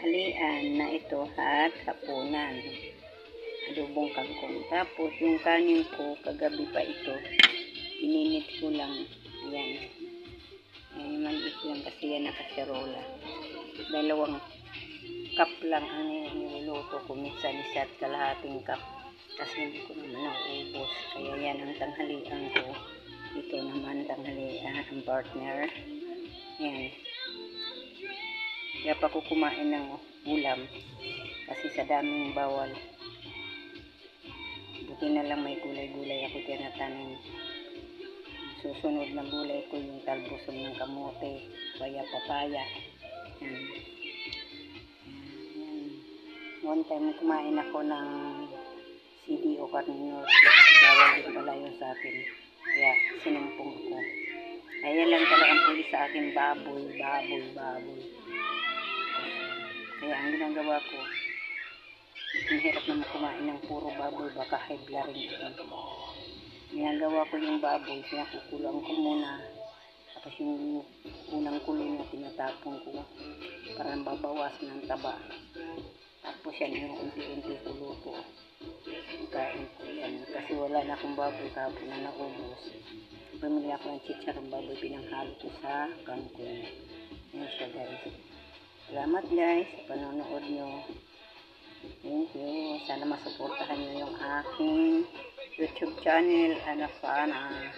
tanghalian na ito at hapunan. Adobong kangkong. Tapos yung kanin ko, kagabi pa ito, ininit ko lang. Ayan. Ayan, maliit lang kasi yan nakaserola. 2 cup lang ang niluluto ko. Minsan isa't kalahating cup. Kasi hindi ko naman nauubos. Kaya yan ang tanghalian ko. Ito naman tanghalian ang partner. Ayan. Kaya pa ko kumain ng ulam. Kasi sa daming bawal. Buti na lang may gulay-gulay ako tinatanim. Susunod na gulay ko yung talbosong ng kamote. Kaya papaya. Ayan. One time kumain ako ng CDO Carnivore. Bawal din pala yun sa akin. Kaya sinumpong ko. Ayan lang talagang puli sa akin. Baboy. Kaya ang ginagawa ko, mahirap naman kumain ng puro baboy. Baka high blood rin ako. Ginagawa ko yung baboy. Pinakukulang ko muna. Tapos yung unang kulo na tinatapon ko. Para babawasan ng taba. Tapos yan yung unti-unti ko luto. Kain ko yan. Kasi wala na akong baboy kahapon na naubos. Bumili ako ng chicharong baboy. Pinanghalo ko sa kangkong. Yan siya guys. Salamat guys sa panonood nyo. Thank you. Sana masuportahan nyo yung aking YouTube channel. Sana.